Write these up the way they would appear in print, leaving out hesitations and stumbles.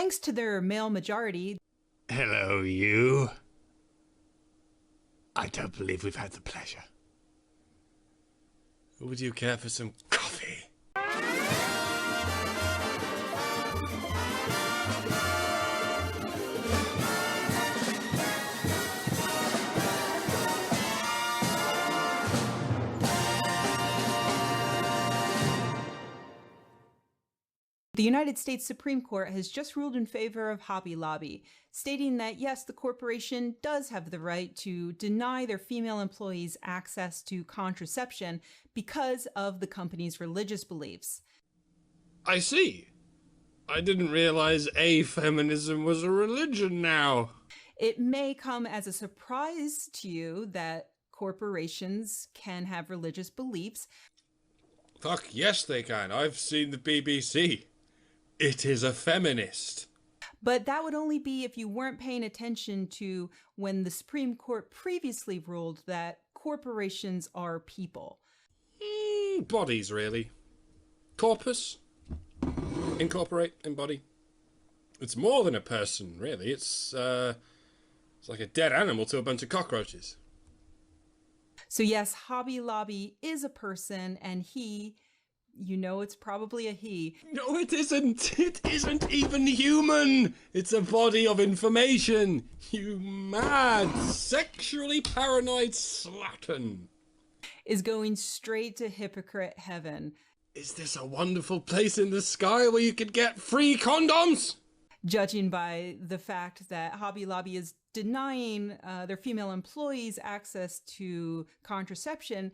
Thanks to their male majority. Hello, you. I don't believe we've had the pleasure. Would you care for some coffee? The United States Supreme Court has just ruled in favor of Hobby Lobby, stating that yes, the corporation does have the right to deny their female employees access to contraception because of the company's religious beliefs. I see. I didn't realize feminism was a religion now. It may come as a surprise to you that corporations can have religious beliefs. Fuck yes they can. I've seen the BBC. It is a feminist. But that would only be if you weren't paying attention to when the Supreme Court previously ruled that corporations are people. Bodies, really. Corpus. Incorporate, embody. It's more than a person, really. It's like a dead animal to a bunch of cockroaches. So yes, Hobby Lobby is a person, and he, you know it's probably a he. No, it isn't. It isn't even human. It's a body of information. You mad, sexually paranoid slattern. Is going straight to hypocrite heaven. Is this a wonderful place in the sky where you could get free condoms? Judging by the fact that Hobby Lobby is denying their female employees access to contraception.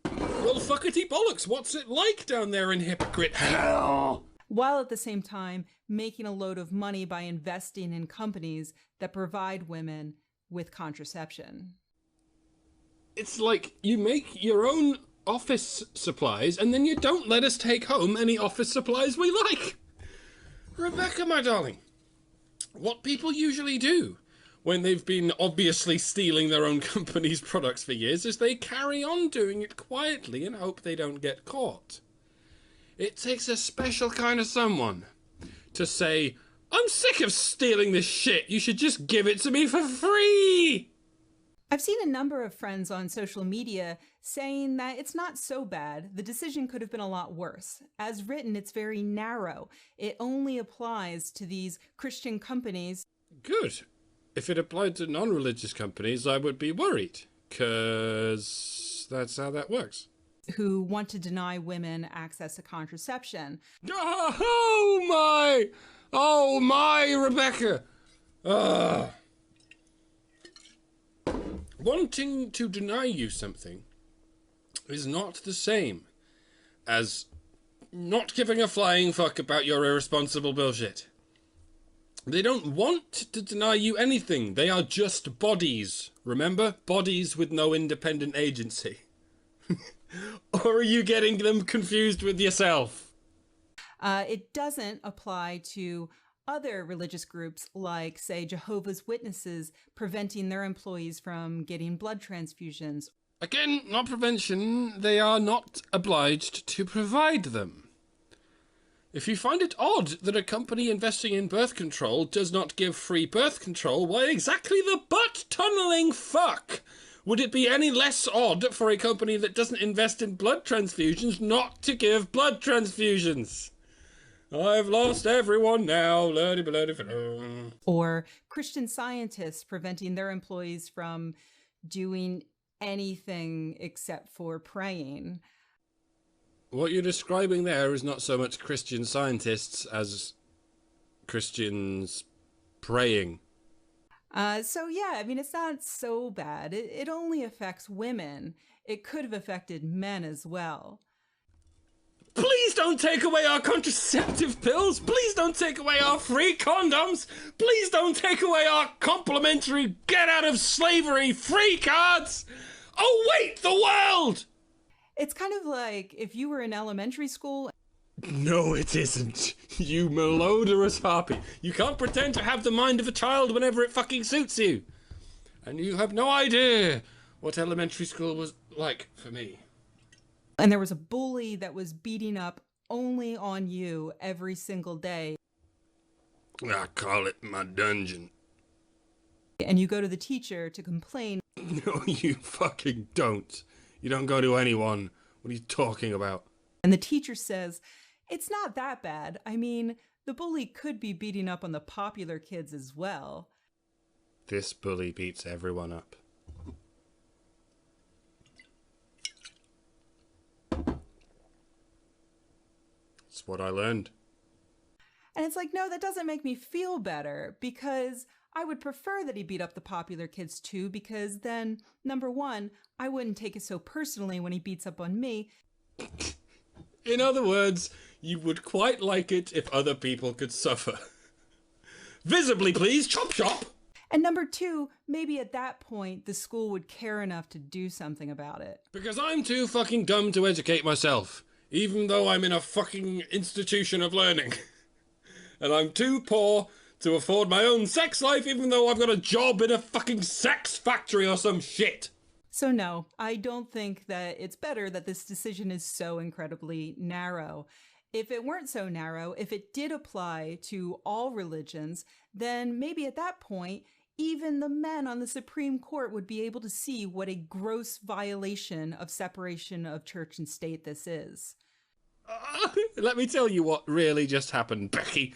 Well, fuckity bollocks, what's it like down there in hypocrite hell? While at the same time making a load of money by investing in companies that provide women with contraception. It's like you make your own office supplies and then you don't let us take home any office supplies we like. Rebecca, my darling, what people usually do when they've been obviously stealing their own company's products for years is they carry on doing it quietly and hope they don't get caught. It takes a special kind of someone to say, I'm sick of stealing this shit, you should just give it to me for free! I've seen a number of friends on social media saying that it's not so bad. The decision could have been a lot worse. As written, it's very narrow. It only applies to these Christian companies. Good. If it applied to non-religious companies, I would be worried, 'cause that's how that works. Who want to deny women access to contraception. Oh my, Rebecca! Wanting to deny you something is not the same as not giving a flying fuck about your irresponsible bullshit. They don't want to deny you anything. They are just bodies. Remember? Bodies with no independent agency. Or are you getting them confused with yourself? It doesn't apply to other religious groups like, say, Jehovah's Witnesses preventing their employees from getting blood transfusions. Again, not prevention. They are not obliged to provide them. If you find it odd that a company investing in birth control does not give free birth control, why exactly the butt-tunneling fuck would it be any less odd for a company that doesn't invest in blood transfusions not to give blood transfusions? I've lost everyone now. Or Christian scientists preventing their employees from doing anything except for praying. What you're describing there is not so much Christian scientists as Christians praying. So yeah, I mean, it's not so bad. It only affects women. It could have affected men as well. Please don't take away our contraceptive pills. Please don't take away our free condoms. Please don't take away our complimentary get out of slavery free cards. Await the world! It's kind of like if you were in elementary school. No, it isn't. You malodorous harpy. You can't pretend to have the mind of a child whenever it fucking suits you. And you have no idea what elementary school was like for me. And there was a bully that was beating up only on you every single day. I call it my dungeon. And you go to the teacher to complain. No, you fucking don't. You don't go to anyone. What are you talking about? And the teacher says, it's not that bad. I mean, the bully could be beating up on the popular kids as well. This bully beats everyone up. That's what I learned. And it's like, no, that doesn't make me feel better, because I would prefer that he beat up the popular kids too, because then, number one, I wouldn't take it so personally when he beats up on me. In other words, you would quite like it if other people could suffer. Visibly, please, chop chop! And number two, maybe at that point, the school would care enough to do something about it. Because I'm too fucking dumb to educate myself, even though I'm in a fucking institution of learning. And I'm too poor to afford my own sex life, even though I've got a job in a fucking sex factory or some shit. So no, I don't think that it's better that this decision is so incredibly narrow. If it weren't so narrow, if it did apply to all religions, then maybe at that point, even the men on the Supreme Court would be able to see what a gross violation of separation of church and state this is. Let me tell you what really just happened, Becky.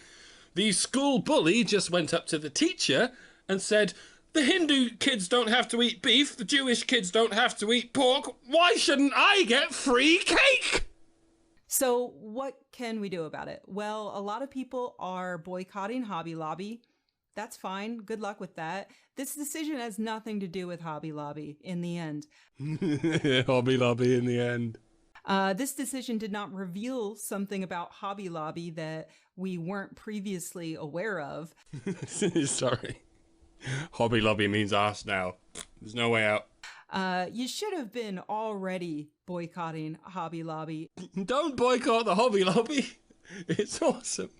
The school bully just went up to the teacher and said, the Hindu kids don't have to eat beef, the Jewish kids don't have to eat pork, why shouldn't I get free cake? So what can we do about it? Well, a lot of people are boycotting Hobby Lobby. That's fine. Good luck with that. This decision has nothing to do with Hobby Lobby in the end. Hobby Lobby in the end. This decision did not reveal something about Hobby Lobby that we weren't previously aware of. Sorry. Hobby Lobby means arse now. There's no way out. You should have been already boycotting Hobby Lobby. Don't boycott the Hobby Lobby. It's awesome.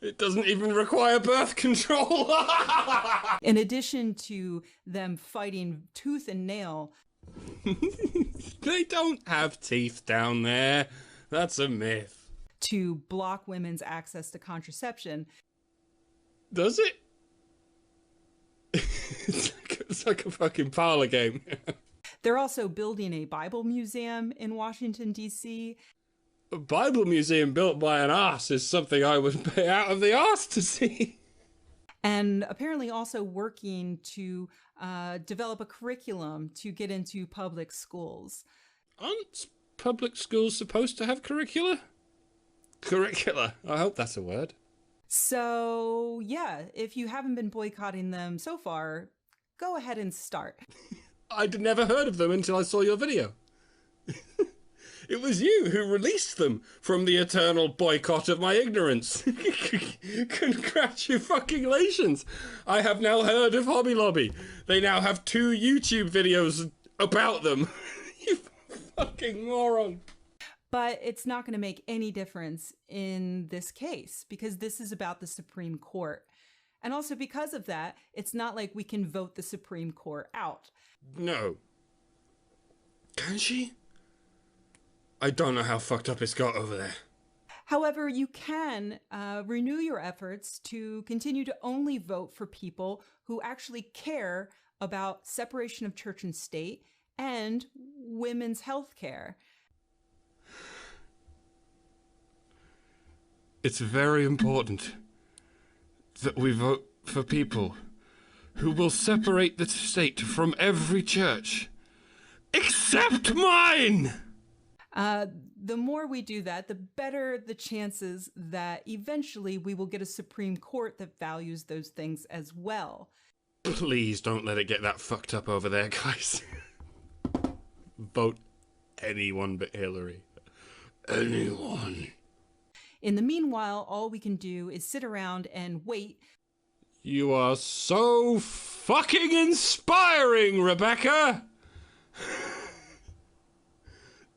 It doesn't even require birth control. In addition to them fighting tooth and nail. They don't have teeth down there. That's a myth. To block women's access to contraception. Does it? It's like a fucking parlor game. They're also building a Bible museum in Washington, D.C. A Bible museum built by an arse is something I would pay out of the arse to see. And apparently also working to develop a curriculum to get into public schools. Aren't public schools supposed to have curricula? Curricula. I hope that's a word. So, yeah, if you haven't been boycotting them so far, go ahead and start. I'd never heard of them until I saw your video. It was you who released them from the eternal boycott of my ignorance. Congratulations. I have now heard of Hobby Lobby. They now have 2 YouTube videos about them. You fucking moron. But it's not going to make any difference in this case, because this is about the Supreme Court. And also because of that, it's not like we can vote the Supreme Court out. No. Can she? I don't know how fucked up it's got over there. However, you can renew your efforts to continue to only vote for people who actually care about separation of church and state and women's health care. It's very important that we vote for people who will separate the state from every church, except mine! The more we do that, the better the chances that eventually we will get a Supreme Court that values those things as well. Please don't let it get that fucked up over there, guys. Vote anyone but Hillary. Anyone. In the meanwhile, all we can do is sit around and wait. You are so fucking inspiring, Rebecca!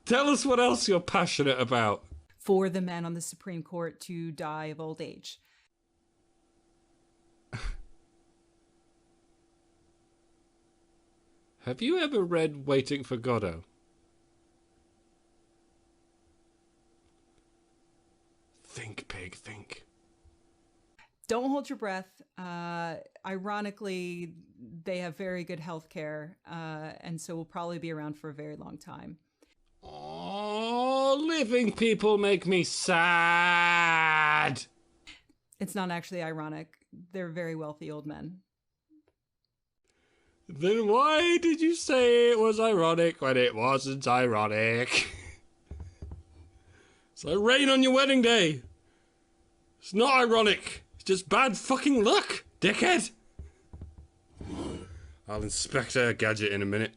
Tell us what else you're passionate about. For the men on the Supreme Court to die of old age. Have you ever read Waiting for Godot? Think, pig, think. Don't hold your breath. Ironically, they have very good health care, and so will probably be around for a very long time. Oh, living people make me sad. It's not actually ironic. They're very wealthy old men. Then why did you say it was ironic when it wasn't ironic? It's like rain on your wedding day. It's not ironic. It's just bad fucking luck, dickhead. I'll inspect her gadget in a minute.